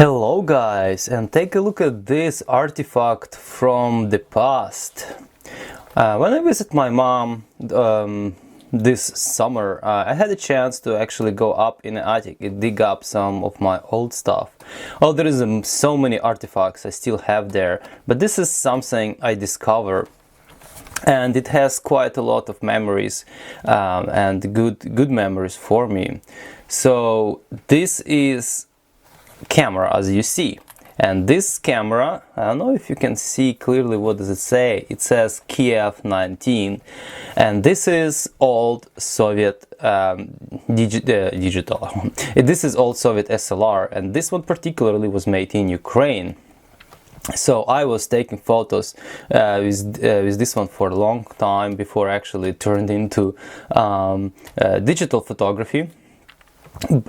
Hello guys, and take a look at this artifact from the past. When I visit my mom this summer, I had a chance to actually go up in the attic and dig up some of my old stuff. Oh, there is so many artifacts I still have there, but this is something I discovered. And it has quite a lot of memories and good memories for me. So this is camera, as you see, and this camera, I don't know if you can see clearly, what does it say? It says Kiev 19, and this is old Soviet digital. This is old Soviet SLR, and this one particularly was made in Ukraine. So I was taking photos with this one for a long time before actually it turned into digital photography.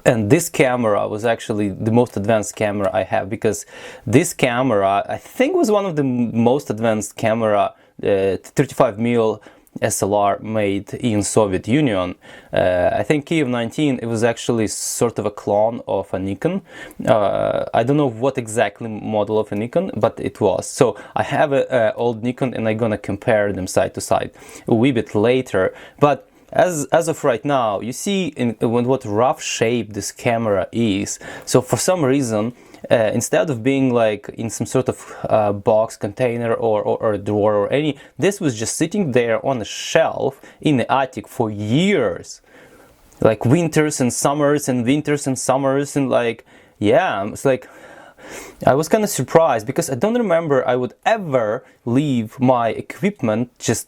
And this camera was actually the most advanced camera I have, because this camera, I think, was one of the most advanced camera 35mm SLR made in Soviet Union. I think Kyiv 19, it was actually sort of a clone of a Nikon. I don't know what exactly model of a Nikon, but it was. So I have an old Nikon, and I'm gonna compare them side to side a wee bit later. But as of right now, you see in what rough shape this camera is. So for some reason, instead of being like in some sort of box, container, or a drawer or any, this was just sitting there on a shelf in the attic for years. Like winters and summers and winters and summers, and like, yeah, it's like, I was kind of surprised, because I don't remember I would ever leave my equipment just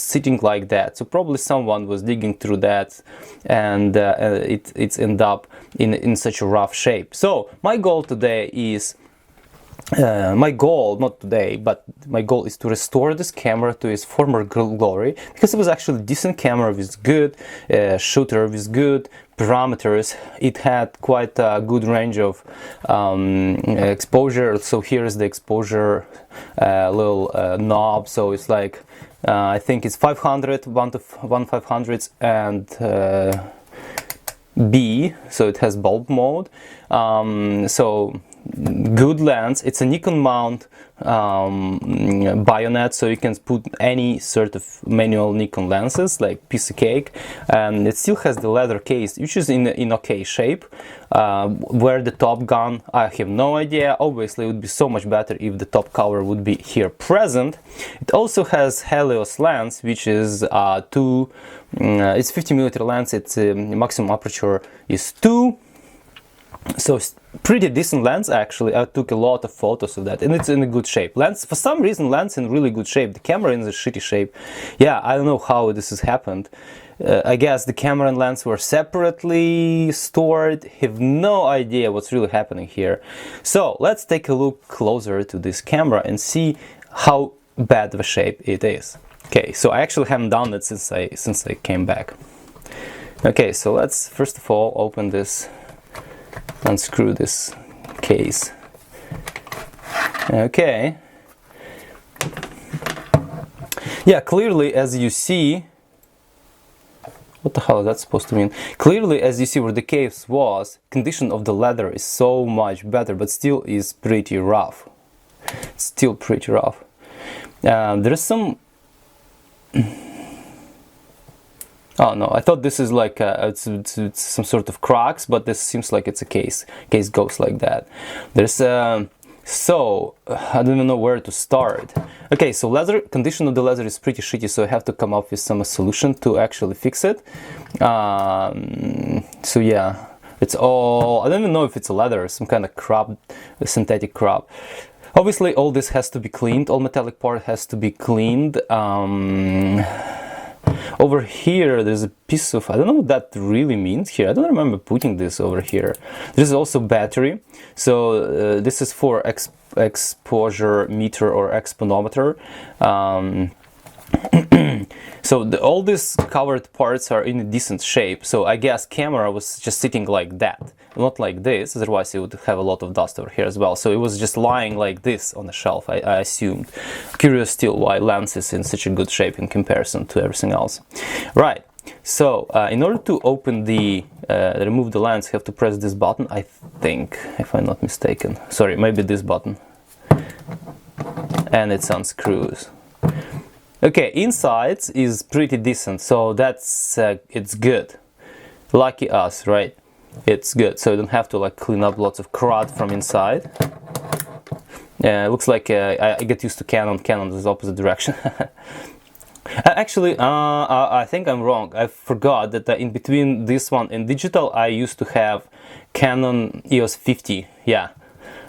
sitting like that. So probably someone was digging through that, and it's ended up in such a rough shape. So my goal today is not today, but my goal is to restore this camera to its former glory, because it was actually a decent camera with good shooter, with good parameters. It had quite a good range of exposure. So here is the exposure little knob. So it's like I think it's 500, one 500s, and B, so it has bulb mode. So good lens. It's a Nikon mount bayonet, so you can put any sort of manual Nikon lenses, like piece of cake. And it still has the leather case, which is in okay shape. Where the top gun, I have no idea. Obviously it would be so much better if the top cover would be here present. It also has Helios lens, which is it's 50mm lens. Its maximum aperture is 2. So it's pretty decent lens, actually. I took a lot of photos of that, and it's in a good shape. Lens, for some reason, lens in really good shape. The camera in a shitty shape. Yeah, I don't know how this has happened. I guess the camera and lens were separately stored. Have no idea what's really happening here. So let's take a look closer to this camera and see how bad of a shape it is. Okay, so I actually haven't done it since I came back. Okay, so let's first of all open this, unscrew this case. Okay. Yeah, clearly, as you see, what the hell is that supposed to mean? Clearly, as you see where the case was, condition of the leather is so much better, but still is pretty rough. Still pretty rough. There is some. Oh no, I thought this is like it's some sort of cracks, but this seems like it's a case. Case goes like that. There's so I don't even know where to start. Okay, so leather, condition of the leather is pretty shitty, so I have to come up with some solution to actually fix it. So yeah, it's all, I don't even know if it's a leather, some kind of crop, synthetic crop. Obviously all this has to be cleaned, all metallic part has to be cleaned. Over here there's a piece of, I don't know what that really means here. I don't remember putting this over here. There's also battery. So this is for exposure meter or exponometer. So all these covered parts are in a decent shape. So I guess camera was just sitting like that, not like this, otherwise it would have a lot of dust over here as well. So it was just lying like this on the shelf, I assumed. Curious still why lens is in such a good shape in comparison to everything else. Right, So in order to open the remove the lens, you have to press this button, I think, if I'm not mistaken. Sorry, maybe this button, and it unscrews. Okay, inside is pretty decent, so that's it's good. Lucky us, right? It's good, so you don't have to like clean up lots of crud from inside. It looks like I get used to Canon. Canon is opposite direction. Actually, I think I'm wrong. I forgot that in between this one and digital, I used to have Canon EOS 50. Yeah,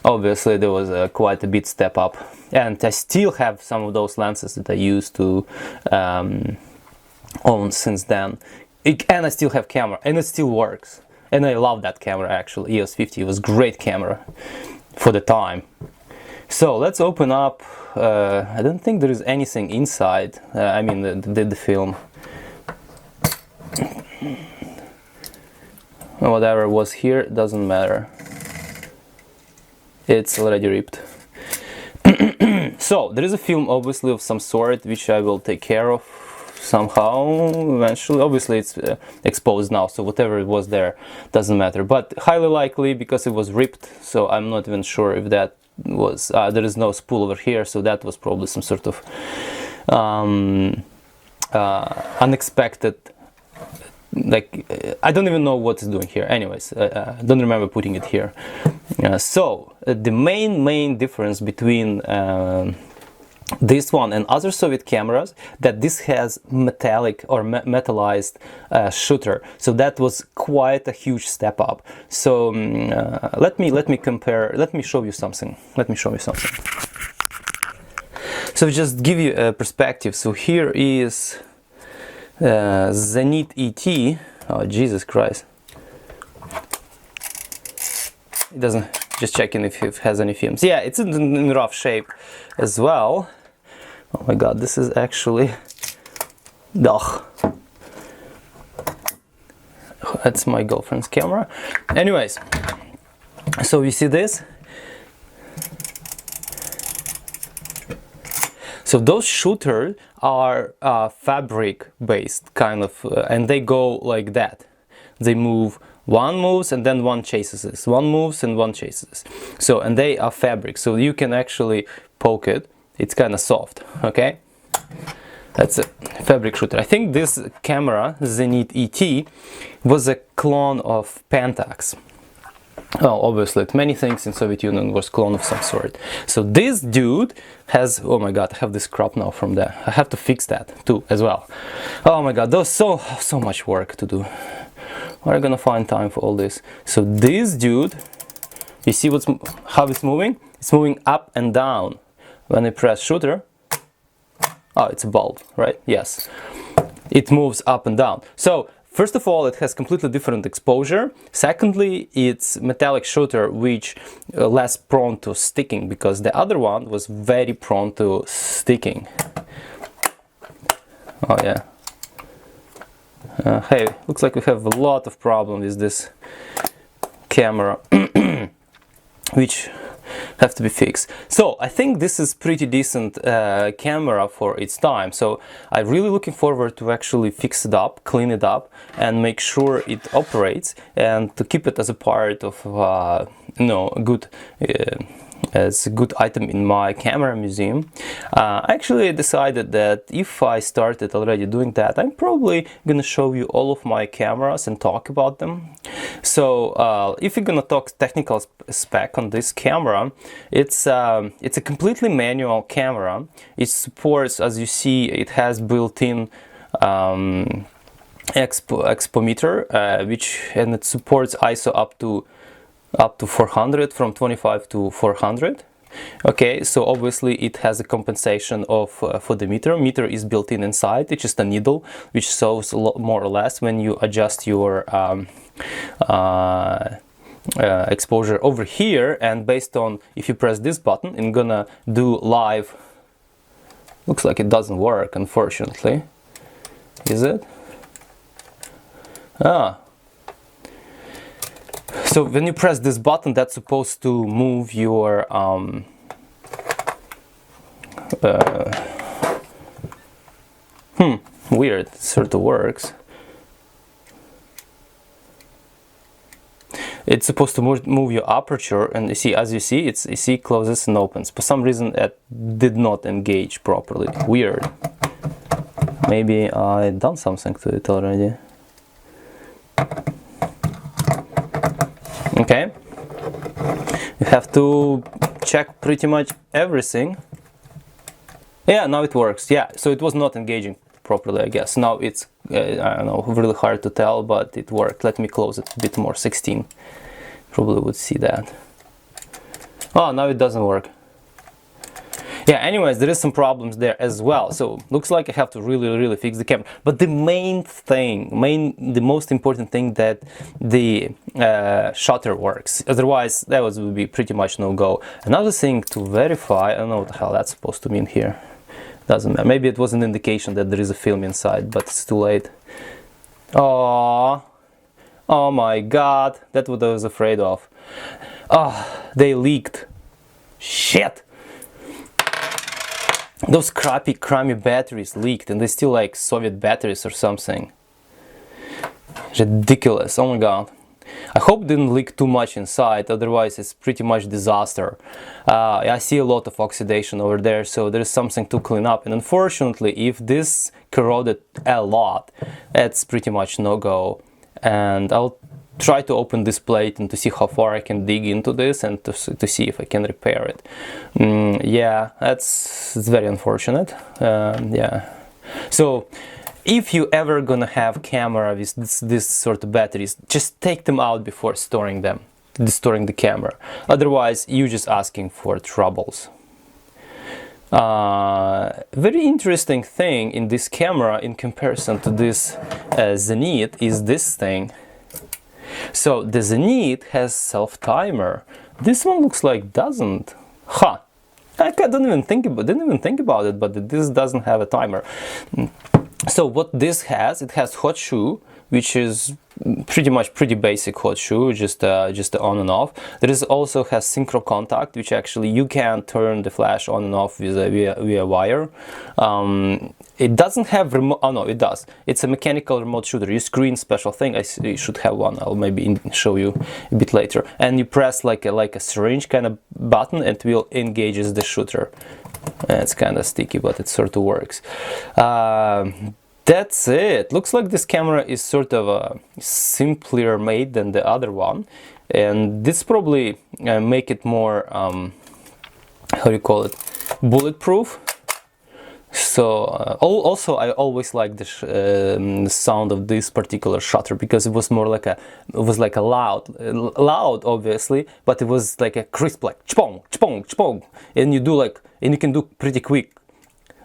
obviously there was quite a bit step up, and I still have some of those lenses that I used to own since then. And I still have camera, and it still works. And I love that camera actually. EOS 50 was great camera for the time. So let's open up. I don't think there is anything inside. I mean the film. Whatever was here doesn't matter. It's already ripped. So there is a film obviously of some sort which I will take care of somehow eventually. Obviously it's exposed now, so whatever it was there doesn't matter, but highly likely because it was ripped, so I'm not even sure if that was there is no spool over here, so that was probably some sort of unexpected, like I don't even know what it's doing here. Anyways, I don't remember putting it here. So the main difference between this one and other Soviet cameras, that this has metallic or metallized shooter, so that was quite a huge step up. So let me compare. Let me show you something. So just give you a perspective. So here is Zenit ET. Oh Jesus Christ! It doesn't. Just checking if it has any films. Yeah, it's in rough shape as well. Oh my god, this is actually... Ugh. That's my girlfriend's camera. Anyways, so you see this? So those shooters are fabric based kind of, and they go like that. They move, one moves and then one chases this, one moves and one chases this. So, and they are fabric, so you can actually poke it. It's kind of soft, okay? That's a fabric shooter. I think this camera, Zenit ET, was a clone of Pentax. Well, obviously, many things in Soviet Union was clone of some sort. So this dude has, oh my god, I have this crop now from there. I have to fix that too, as well. Oh my god, there's so much work to do. Where are you gonna find time for all this? So this dude, you see how it's moving? It's moving up and down. When I press shooter, oh, it's a bulb, right? Yes, it moves up and down. So first of all, it has completely different exposure. Secondly, it's metallic shooter, which less prone to sticking, because the other one was very prone to sticking. Oh yeah. Hey, looks like we have a lot of problems with this camera, which have to be fixed. So I think this is pretty decent camera for its time. So I'm really looking forward to actually fix it up, clean it up, and make sure it operates, and to keep it as a part of you know, good as a good item in my camera museum. I actually decided that if I started already doing that, I'm probably gonna show you all of my cameras and talk about them. So if you're gonna talk technical spec on this camera, it's a completely manual camera. It supports, as you see, it has built-in expometer, and it supports ISO up to 400, from 25 to 400. Okay, so obviously it has a compensation of for the meter. Meter is built in inside. It's just a needle which shows more or less when you adjust your exposure over here, and based on, if you press this button, I'm gonna do live. Looks like it doesn't work, unfortunately. Is it? So when you press this button, that's supposed to move your weird, it sort of works. it's supposed to move your aperture, and you see, as you see, it closes and opens. For some reason it did not engage properly. Weird. Maybe I done something to it already. Okay, you have to check pretty much everything. Yeah, now it works. Yeah, so it was not engaging properly, I guess. Now it's I don't know, really hard to tell, but it worked. Let me close it a bit more. 16 probably would see that. Oh, now it doesn't work. Yeah, anyways, there is some problems there as well, so looks like I have to really fix the camera. But the main thing, the most important thing, that the shutter works. Otherwise that would be pretty much no go. Another thing to verify, I don't know what the hell that's supposed to mean here. Doesn't matter. Maybe it was an indication that there is a film inside, but it's too late. Oh my god, that's what I was afraid of. Oh, they leaked. Shit. Those crappy batteries leaked, and they're still like Soviet batteries or something. Ridiculous. Oh my god. I hope it didn't leak too much inside, otherwise it's pretty much disaster. I see a lot of oxidation over there, so there is something to clean up. And unfortunately, if this corroded a lot, it's pretty much no go. And I'll try to open this plate and to see how far I can dig into this, and to see if I can repair it. Yeah, it's very unfortunate. Yeah. So if you ever gonna have camera with this sort of batteries, just take them out before storing the camera. Otherwise, you're just asking for troubles. Very interesting thing in this camera in comparison to this Zenith is this thing. So the Zenith has self-timer. This one looks like doesn't. Huh. I didn't even think about it, but this doesn't have a timer. So what this has, it has hot shoe, which is pretty basic hot shoe, just on and off. There is also has synchro contact, which actually you can turn the flash on and off via wire. It doesn't have remote. Oh no, it does. It's a mechanical remote shooter. You screen special thing. You should have one. I'll maybe show you a bit later. And you press like a syringe kind of button, and it will engages the shooter. It's kind of sticky, but it sort of works. That's it. Looks like this camera is sort of simpler made than the other one, and this probably make it more how do you call it, bulletproof. So also I always like the sound of this particular shutter, because it was more like a loud obviously, but it was like a crisp, like chpong chpong chpong, and you can do pretty quick,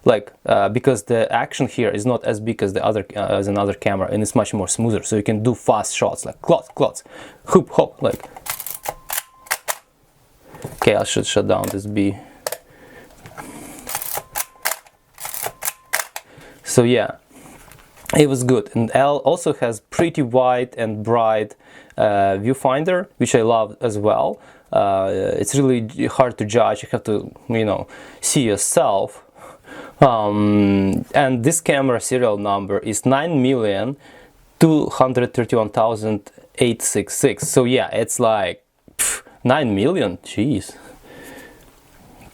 like because the action here is not as big as as another camera, and it's much more smoother, so you can do fast shots like clots, hoop hop, like. Okay, I should shut down this B. So yeah, it was good. And L also has pretty wide and bright viewfinder, which I love as well. It's really hard to judge. You have to, see yourself. And this camera serial number is 9,231,866. So yeah, it's like 9 million. Jeez.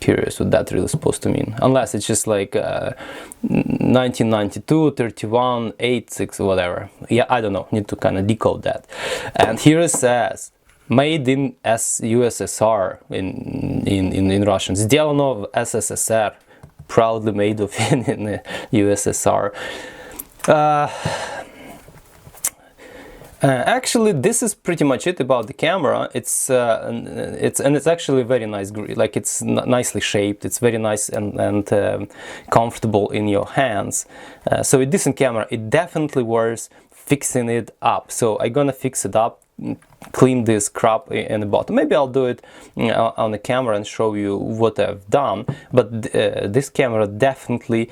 Curious what that really supposed to mean, unless it's just like 1992 31 86 whatever. Yeah, I don't know, need to kind of decode that. And here it says made in USSR in Russian. Сделано в SSSR, proudly made of in the USSR. Actually, this is pretty much it about the camera. It's actually very nice, like it's nicely shaped. It's very nice and comfortable in your hands. So a decent camera. It definitely worth fixing it up. So I'm gonna fix it up, clean this crap in the bottom. Maybe I'll do it on the camera and show you what I've done. But this camera definitely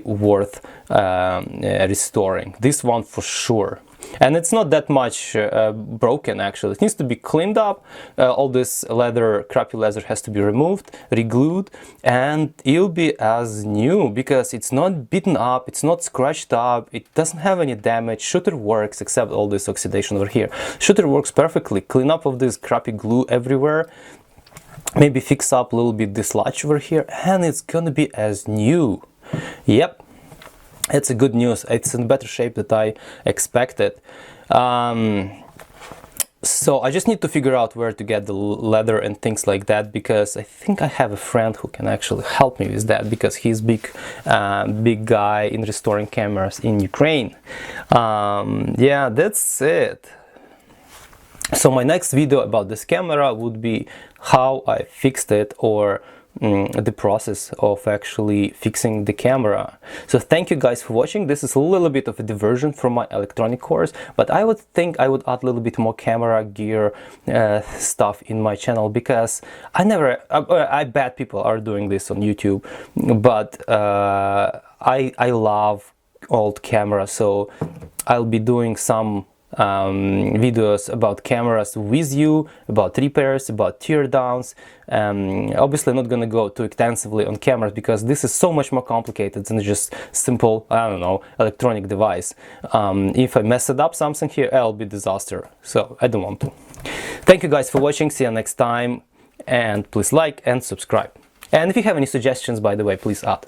worth restoring. This one for sure. and it's not that much broken actually. It needs to be cleaned up. All this leather, crappy leather, has to be removed, re-glued, and it'll be as new because it's not beaten up, it's not scratched up, it doesn't have any damage. Shooter works, except all this oxidation over here. Shooter works perfectly. Clean up of this crappy glue everywhere, maybe fix up a little bit this latch over here, and it's gonna be as new. Yep, it's a good news. It's in better shape than I expected. So I just need to figure out where to get the leather and things like that, because I think I have a friend who can actually help me with that, because he's big guy in restoring cameras in Ukraine. Yeah, that's it. So my next video about this camera would be how I fixed it, or the process of actually fixing the camera. So thank you guys for watching. This is a little bit of a diversion from my electronic course, but I would think I would add a little bit more camera gear stuff in my channel, because I bet people are doing this on YouTube, but I love old cameras, so I'll be doing some videos about cameras with you, about repairs, about teardowns. Obviously not gonna go too extensively on cameras, because this is so much more complicated than just simple, I don't know, electronic device. If I mess it up something here, it'll be disaster, so I don't want to. Thank you guys for watching, see you next time, and please like and subscribe. And if you have any suggestions, by the way, please add.